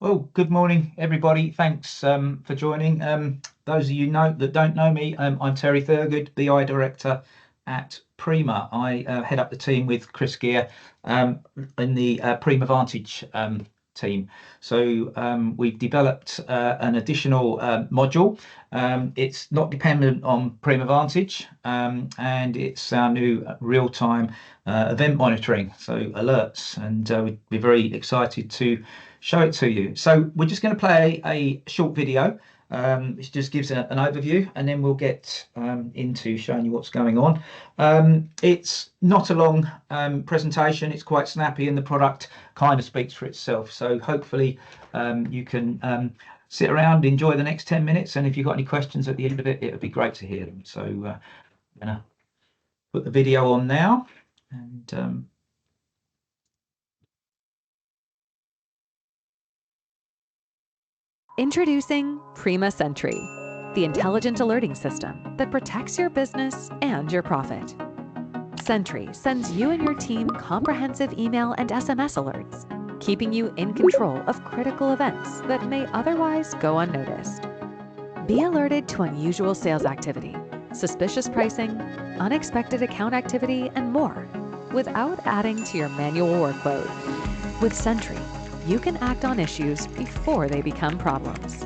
Well, good morning, everybody. Thanks for joining. Those of you that don't know me, I'm Terry Thurgood, BI Director at Prima. I head up the team with Chris Gear in the Prima Vantage team. So we've developed an additional module. It's not dependent on Prima Vantage, and it's our new real-time event monitoring, so alerts, and we'd be very excited to show it to you. So we're just going to play a short video. Which just gives an overview, and then we'll get into showing you what's going on. It's not a long presentation. It's quite snappy, and the product kind of speaks for itself. So hopefully you can sit around, enjoy the next 10 minutes, and if you've got any questions at the end of it, it would be great to hear them. So I'm going to put the video on now, and Introducing Prima SENTRY, the intelligent alerting system that protects your business and your profit. SENTRY sends you and your team comprehensive email and SMS alerts, keeping you in control of critical events that may otherwise go unnoticed. Be alerted to unusual sales activity, suspicious pricing, unexpected account activity, and more, without adding to your manual workload. With SENTRY, you can act on issues before they become problems.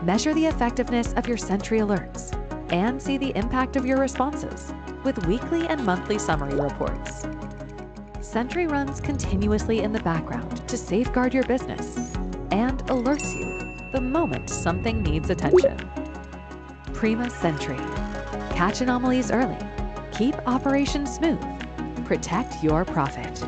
Measure the effectiveness of your SENTRY alerts and see the impact of your responses with weekly and monthly summary reports. SENTRY runs continuously in the background to safeguard your business and alerts you the moment something needs attention. Prima SENTRY. Catch anomalies early. Keep operations smooth. Protect your profit.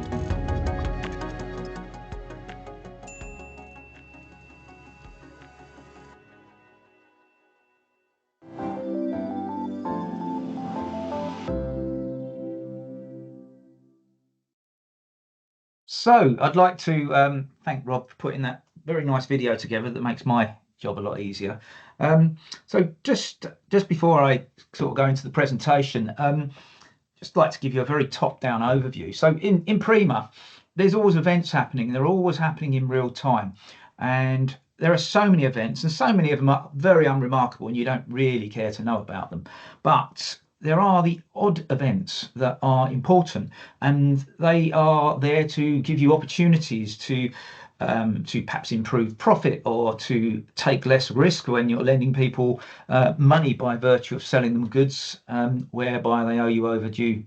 So I'd like to thank Rob for putting that very nice video together that makes my job a lot easier. So just before I sort of go into the presentation, just like to give you a very top-down overview. So in Prima, there's always events happening. They're always happening in real time, and there are so many events, and so many of them are very unremarkable, and you don't really care to know about them. But there are the odd events that are important, and they are there to give you opportunities to perhaps improve profit or to take less risk when you're lending people money by virtue of selling them goods whereby they owe you overdue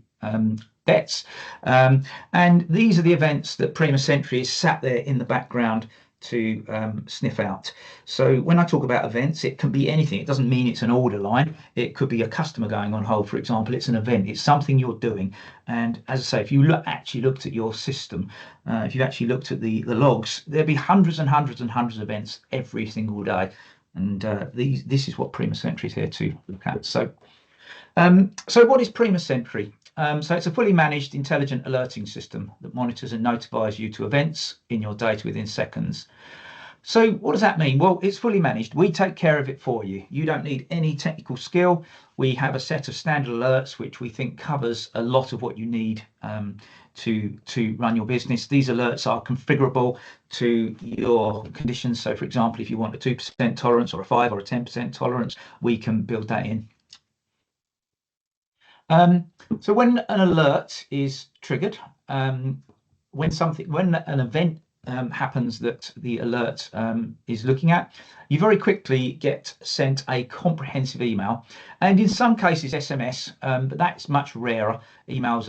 debts. And these are the events that Prima SENTRY is sat there in the background to sniff out. So when I talk about events, it can be anything. It doesn't mean it's an order line. It could be a customer going on hold, for example. It's an event. It's something you're doing. And as I say, if you actually looked at your system, if you actually looked at the logs, there'd be hundreds and hundreds and hundreds of events every single day. And this is what Prima SENTRY is here to look at. So what is Prima SENTRY? So it's a fully managed intelligent alerting system that monitors and notifies you to events in your data within seconds. So what does that mean? Well, it's fully managed. We take care of it for you. You don't need any technical skill. We have a set of standard alerts which we think covers a lot of what you need to run your business. These alerts are configurable to your conditions. So for example, if you want a 2% tolerance or a 5 or a 10% tolerance, we can build that in. So when an alert is triggered, when an event happens that the alert is looking at, you very quickly get sent a comprehensive email, and in some cases SMS, but that's much rarer. Emails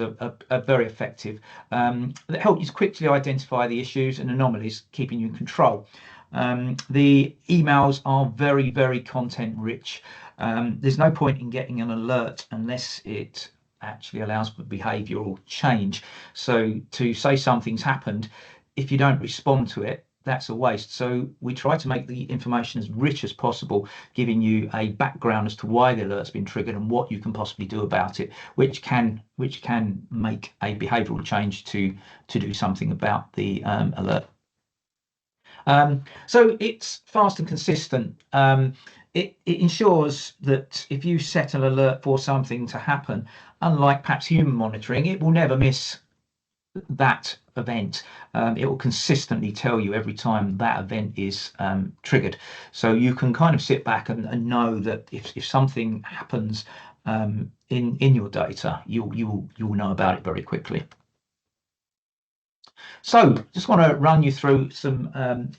are very effective that help you to quickly identify the issues and anomalies, keeping you in control. The emails are very, very content rich. There's no point in getting an alert unless it actually allows for behavioural change. So to say something's happened, if you don't respond to it, that's a waste. So we try to make the information as rich as possible, giving you a background as to why the alert's been triggered and what you can possibly do about it, which can make a behavioural change to do something about the alert. So it's fast and consistent. It ensures that if you set an alert for something to happen, unlike perhaps human monitoring, it will never miss that event, it will consistently tell you every time that event is triggered. So you can kind of sit back and know that if something happens in your data, you'll know about it very quickly. So just want to run you through some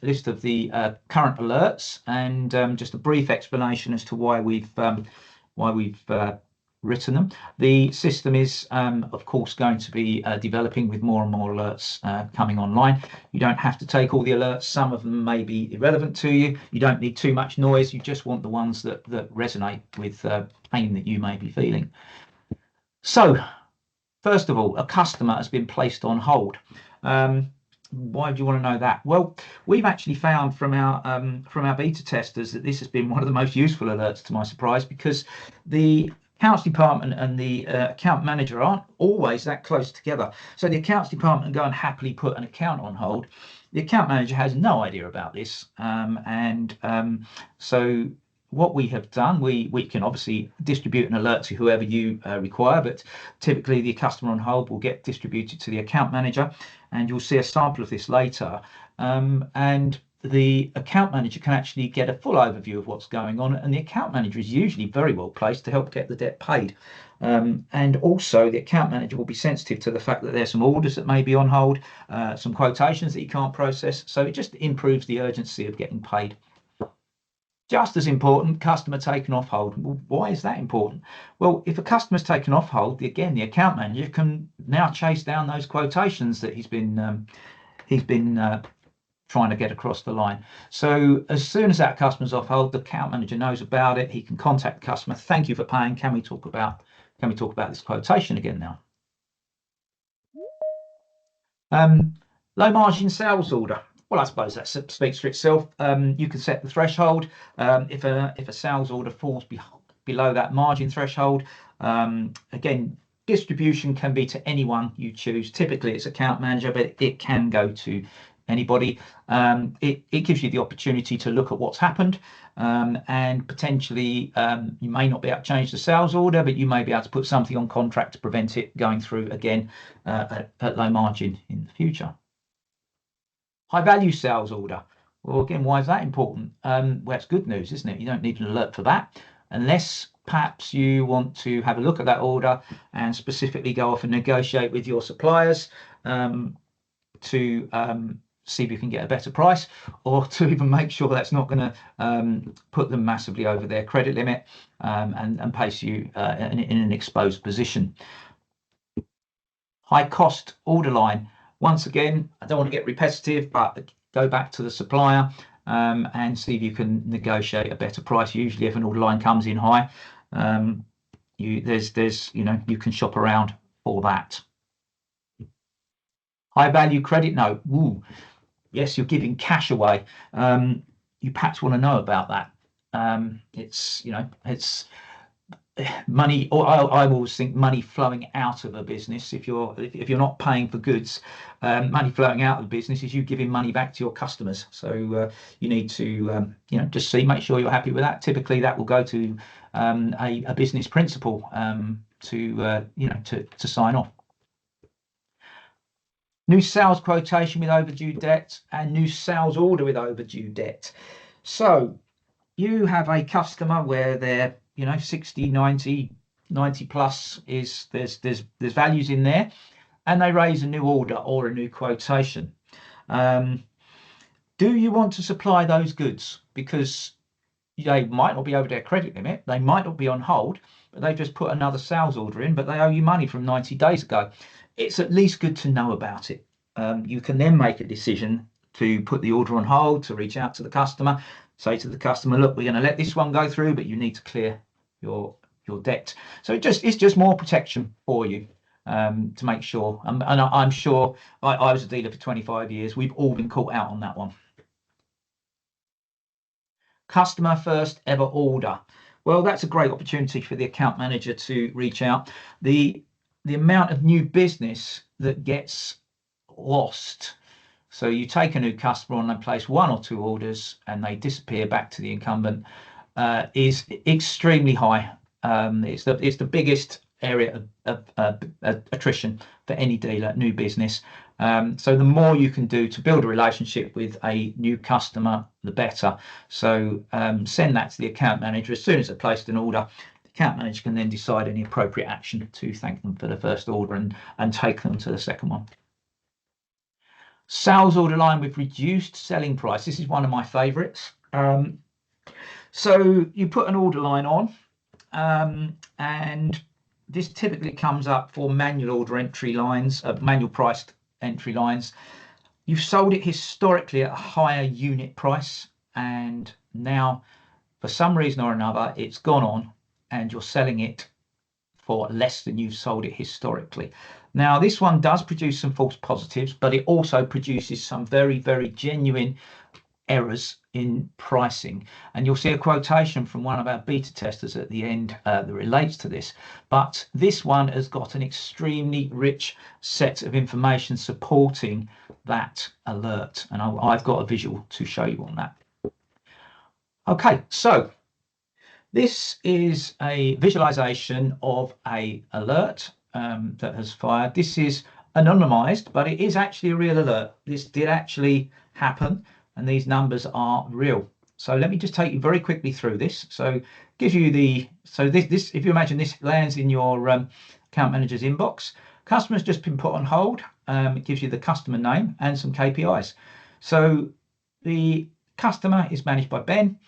list of the current alerts and just a brief explanation as to why we've written them. The system is, of course, going to be developing with more and more alerts coming online. You don't have to take all the alerts. Some of them may be irrelevant to you. You don't need too much noise. You just want the ones that resonate with pain that you may be feeling. So, first of all, a customer has been placed on hold. Why do you want to know that? Well, we've actually found from our beta testers that this has been one of the most useful alerts, to my surprise, because the accounts department and the account manager aren't always that close together. So the accounts department go and happily put an account on hold. The account manager has no idea about this, so what we have done, we can obviously distribute an alert to whoever you require, but typically the customer on hold will get distributed to the account manager, and you'll see a sample of this later. And the account manager can actually get a full overview of what's going on, and the account manager is usually very well placed to help get the debt paid. And also the account manager will be sensitive to the fact that there's some orders that may be on hold, some quotations that you can't process, so it just improves the urgency of getting paid. Just as important, customer taken off hold. Well, why is that important? Well, if a customer's taken off hold, again, the account manager can now chase down those quotations that he's been trying to get across the line. So as soon as that customer's off hold, the account manager knows about it. He can contact the customer. Thank you for paying. Can we talk about this quotation again now? Low margin sales order. Well, I suppose that speaks for itself. You can set the threshold. If a sales order falls below that margin threshold, again, distribution can be to anyone you choose. Typically, it's account manager, but it can go to anybody. It gives you the opportunity to look at what's happened, and potentially you may not be able to change the sales order, but you may be able to put something on contract to prevent it going through again at low margin in the future. High value sales order. Well, again, why is that important? Well, it's good news, isn't it? You don't need an alert for that, unless perhaps you want to have a look at that order and specifically go off and negotiate with your suppliers to see if you can get a better price, or to even make sure that's not going to put them massively over their credit limit and place you in an exposed position. High cost order line. Once again, I don't want to get repetitive, but go back to the supplier and see if you can negotiate a better price. Usually if an order line comes in high, you can shop around for that. High value credit note. Ooh, yes, you're giving cash away. You perhaps want to know about that. It's money, or I always think money flowing out of a business. If you're not paying for goods, money flowing out of the business is you giving money back to your customers. So you need to just make sure you're happy with that. Typically that will go to a business principal to sign off. New sales quotation with overdue debt and new sales order with overdue debt. So you have a customer where they're 60, 90 plus, is there's values in there, and they raise a new order or a new quotation. Do you want to supply those goods? Because they might not be over their credit limit, they might not be on hold, but they've just put another sales order in, but they owe you money from 90 days ago. It's at least good to know about it. You can then make a decision to put the order on hold, to reach out to the customer, say to the customer, look, we're going to let this one go through, but you need to clear your debt. So it's just more protection for you to make sure. And I'm sure I was a dealer for 25 years. We've all been caught out on that one. Customer first ever order. Well, that's a great opportunity for the account manager to reach out. The amount of new business that gets lost. So you take a new customer on and place one or two orders and they disappear back to the incumbent is extremely high. It's the biggest area of attrition for any dealer, new business. So the more you can do to build a relationship with a new customer, the better. So send that to the account manager as soon as they placed an order. The account manager can then decide any appropriate action to thank them for the first order and take them to the second one. Sales order line with reduced selling price. This is one of my favorites. So you put an order line on, and this typically comes up for manual order entry lines, manual priced entry lines. You've sold it historically at a higher unit price, and now for some reason or another it's gone on and you're selling it for less than you've sold it historically. Now this one does produce some false positives, but it also produces some very, very genuine errors in pricing, and you'll see a quotation from one of our beta testers at the end that relates to this. But this one has got an extremely rich set of information supporting that alert, and I've got a visual to show you on that. Okay, so this is a visualization of a alert that has fired. This is anonymized, but it is actually a real alert. This did actually happen, and these numbers are real. So let me just take you very quickly through this. So it gives you this, if you imagine this lands in your account manager's inbox, customer's just been put on hold. It gives you the customer name and some KPIs. So the customer is managed by Ben.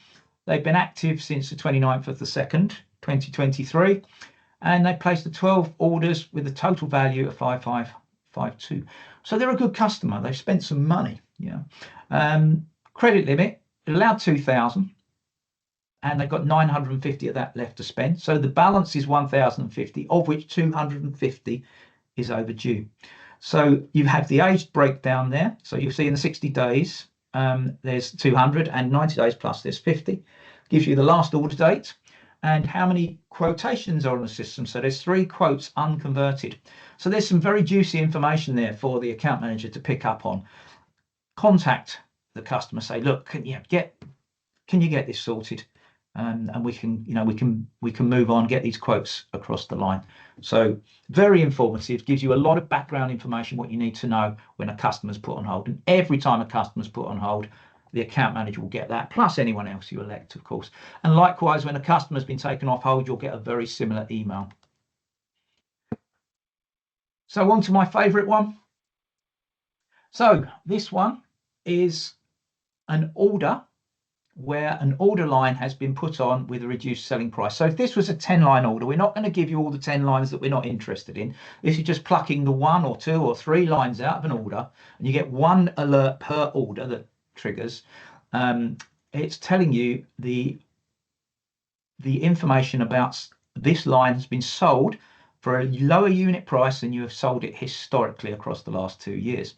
They've been active since the 29th of the 2nd, 2023, and they placed the 12 orders with a total value of 5552. So they're a good customer. They've spent some money. Credit limit allowed 2,000, and they've got 950 of that left to spend. So the balance is 1,050, of which 250 is overdue. So you have the aged breakdown there. So you'll see in the 60 days, there's 200, and 90 days plus there's 50. Gives you the last order date and how many quotations are on the system. So there's 3 quotes unconverted. So there's some very juicy information there for the account manager to pick up on. Contact the customer, say, look, can you get this sorted, and we can move on, get these quotes across the line. So very informative, gives you a lot of background information, what you need to know when a customer's put on hold. And every time a customer's put on hold, the account manager will get that, plus anyone else you elect, of course. And likewise, when a customer's been taken off hold, you'll get a very similar email. So on to my favorite one. So this one is an order where an order line has been put on with a reduced selling price. So if this was a 10-line order, we're not going to give you all the 10 lines that we're not interested in. This is just plucking the 1 or 2 or 3 lines out of an order, and you get 1 alert per order that triggers. It's telling you the information about this line has been sold for a lower unit price than you have sold it historically across the last 2 years.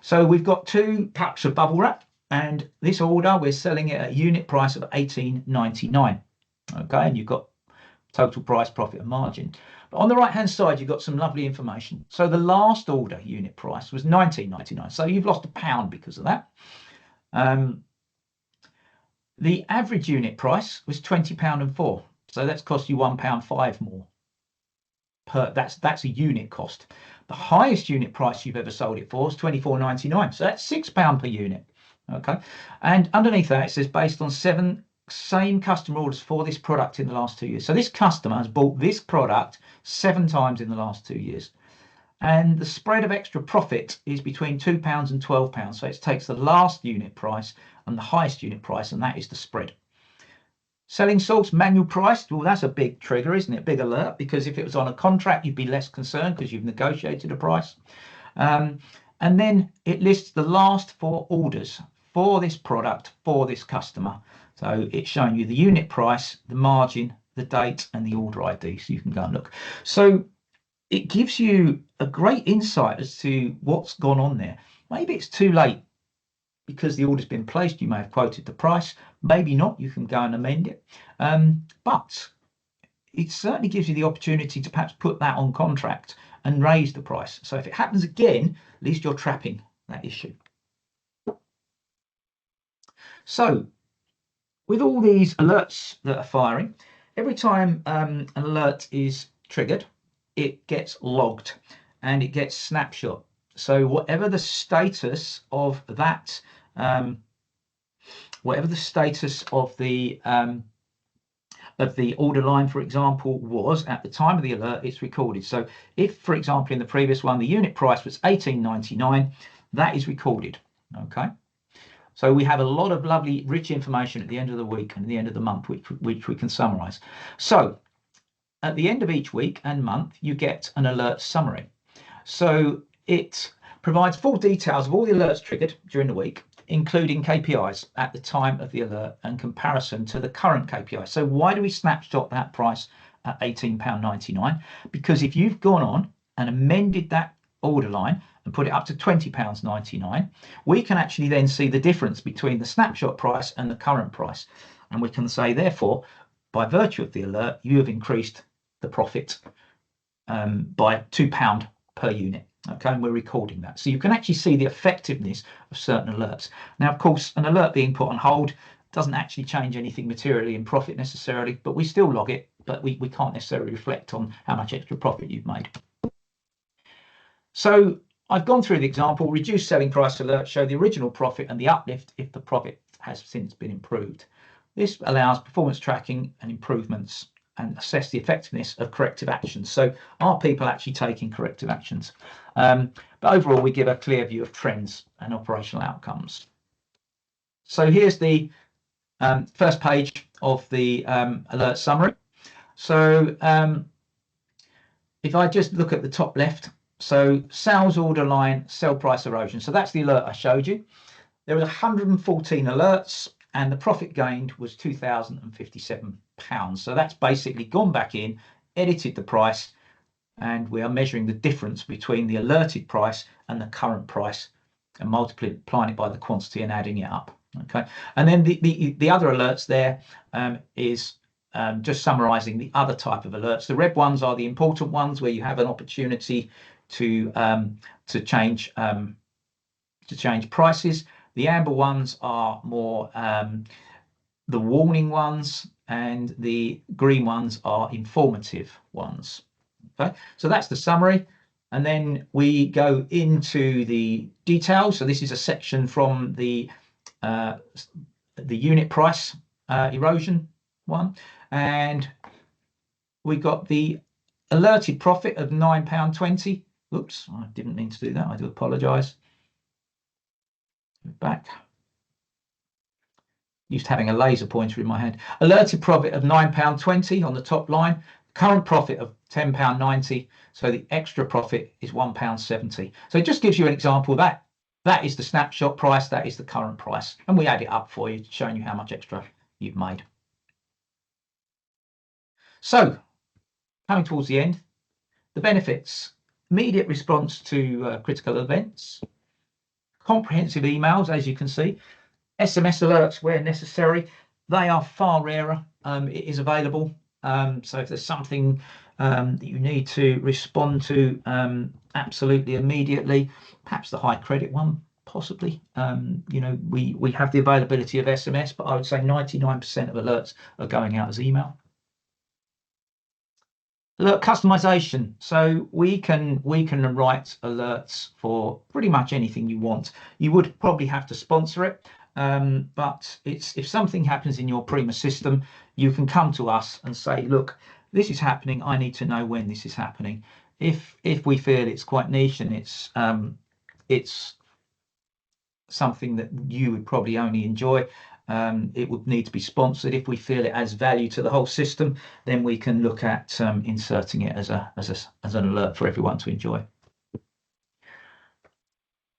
So we've got 2 packs of bubble wrap, and this order we're selling it at a unit price of $18.99. Okay, and you've got total price, profit and margin. But on the right hand side you've got some lovely information. So the last order unit price was $19.99, so you've lost £1 because of that. The average unit price was £20.04, so that's cost you £1.05 more per. That's a unit cost. The highest unit price you've ever sold it for is £24.99, so that's £6 per unit. Okay, and underneath that it says based on 7 same customer orders for this product in the last 2 years. So this customer has bought this product 7 times in the last 2 years, and the spread of extra profit is between £2 and £12. So it takes the last unit price and the highest unit price, and that is the spread. Selling source manual price, well, that's a big trigger, isn't it? Big alert, because if it was on a contract you'd be less concerned because you've negotiated a price. And then it lists the last 4 orders for this product for this customer. So it's showing you the unit price, the margin, the date and the order ID, so you can go and look. So it gives you a great insight as to what's gone on there. Maybe it's too late because the order's been placed, you may have quoted the price, maybe not, you can go and amend it. But it certainly gives you the opportunity to perhaps put that on contract and raise the price. So if it happens again, at least you're trapping that issue. So with all these alerts that are firing, every time an alert is triggered, it gets logged and it gets snapshot. So whatever the status of that, whatever the status of the order line, for example, was at the time of the alert, it's recorded. So if, for example, in the previous one, the unit price was $18.99, that is recorded. Okay. So we have a lot of lovely, rich information at the end of the week and at the end of the month, which we can summarize. So at the end of each week and month, you get an alert summary. So it provides full details of all the alerts triggered during the week, including KPIs at the time of the alert and comparison to the current KPI. So why do we snapshot that price at £18.99? Because if you've gone on and amended that order line and put it up to £20.99, we can actually then see the difference between the snapshot price and the current price. And we can say, therefore, by virtue of the alert, you have increased the profit by £2 per unit. Okay, and we're recording that. So you can actually see the effectiveness of certain alerts. Now, of course, an alert being put on hold doesn't actually change anything materially in profit necessarily, but we still log it, but we can't necessarily reflect on how much extra profit you've made. So I've gone through the example. Reduced selling price alerts show the original profit and the uplift if the profit has since been improved. This allows performance tracking and improvements and assess the effectiveness of corrective actions. So are people actually taking corrective actions? But overall, we give a clear view of trends and operational outcomes. So here's the first page of the alert summary. So if I just look at the top left, so sales order line, sell price erosion. So that's the alert I showed you. There were 114 alerts and the profit gained was £2,057. So that's basically gone back in, edited the price, and we are measuring the difference between the alerted price and the current price and multiplying it by the quantity and adding it up. Okay, and then the other alerts there is just summarizing the other type of alerts. The red ones are the important ones where you have an opportunity to change prices. The amber ones are more the warning ones, and the green ones are informative ones. Okay, so that's the summary, and then we go into the details. So this is a section from the unit price erosion one, and we got the alerted profit of £9.20. Oops, I didn't mean to do that. I do apologise. Back. Used to having a laser pointer in my hand. Alerted profit of £9.20 on the top line. Current profit of £10.90. So the extra profit is £1.70. So it just gives you an example of that. That is the snapshot price. That is the current price. And we add it up for you, showing you how much extra you've made. So coming towards the end, the benefits: immediate response to critical events, comprehensive emails, as you can see, SMS alerts where necessary. They are far rarer. It is available. So if there's something that you need to respond to absolutely immediately, perhaps the high credit one, possibly. You know, we have the availability of SMS, but I would say 99% of alerts are going out as email. Alert customization. So we can write alerts for pretty much anything you want. You would probably have to sponsor it. But if something happens in your Prima system, you can come to us and say, look, this is happening. I need to know when this is happening. If we feel it's quite niche and it's something that you would probably only enjoy, it would need to be sponsored. If we feel it adds value to the whole system, then we can look at inserting it as an alert for everyone to enjoy.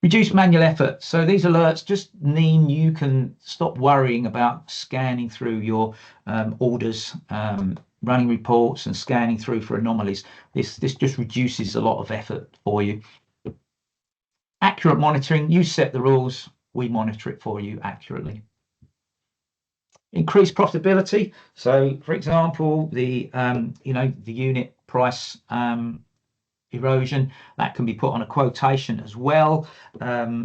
Reduce manual effort. So these alerts just mean you can stop worrying about scanning through your orders, running reports and scanning through for anomalies. This just reduces a lot of effort for you. Accurate monitoring. You set the rules, we monitor it for you accurately. Increased profitability. So for example, the unit price erosion, that can be put on a quotation as well.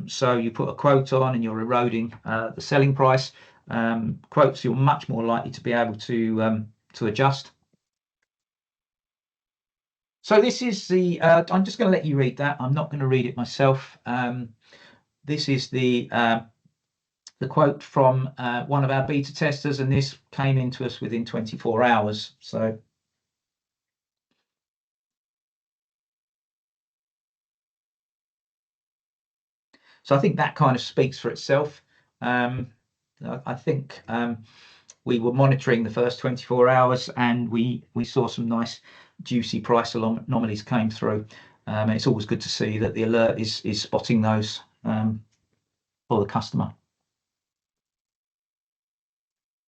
So you put a quote on and you're eroding the selling price. Quotes you're much more likely to be able to adjust. So this is the, I'm just going to let you read that. I'm not going to read it myself. This is the quote from one of our beta testers, and this came into us within 24 hours. So I think that kind of speaks for itself. I think we were monitoring the first 24 hours, and we saw some nice juicy price anomalies came through. And it's always good to see that the alert is spotting those for the customer.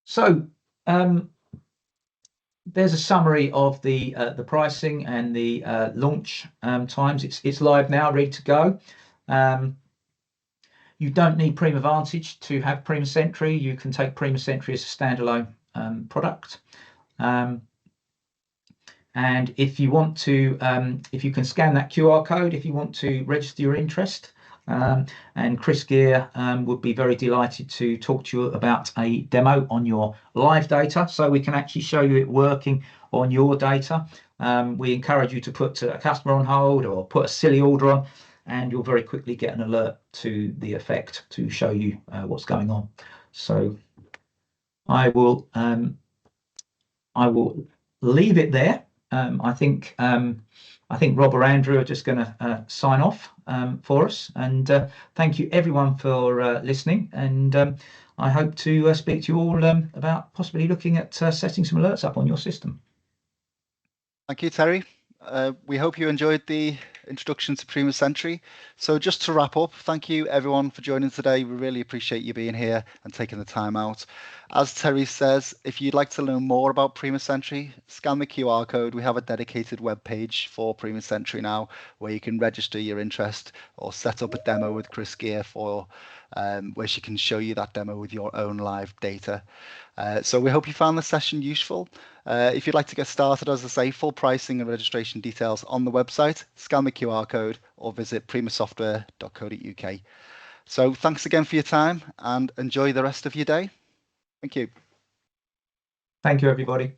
So there's a summary of the pricing and the launch times. It's live now, ready to go. You don't need Prima Vantage to have Prima SENTRY. You can take Prima SENTRY as a standalone product. And if you want to, if you can scan that QR code, if you want to register your interest, and Chris Gear would be very delighted to talk to you about a demo on your live data, so we can actually show you it working on your data. We encourage you to put a customer on hold or put a silly order on, and you'll very quickly get an alert to the effect to show you what's going on. So I will leave it there. I think Rob or Andrew are just going to sign off for us, and thank you everyone for listening, and I hope to speak to you all about possibly looking at setting some alerts up on your system. Thank you, Terry. We hope you enjoyed the introduction to Prima SENTRY. So just to wrap up, thank you everyone for joining today. We really appreciate you being here and taking the time out. As Terry says, if you'd like to learn more about Prima SENTRY, scan the QR code. We have a dedicated web page for Prima SENTRY now, where you can register your interest or set up a demo with Chris Gear for where she can show you that demo with your own live data. So we hope you found this session useful. If you'd like to get started, as I say, full pricing and registration details on the website, scan the QR code or visit primasoftware.co.uk. So thanks again for your time and enjoy the rest of your day. Thank you. Thank you, everybody.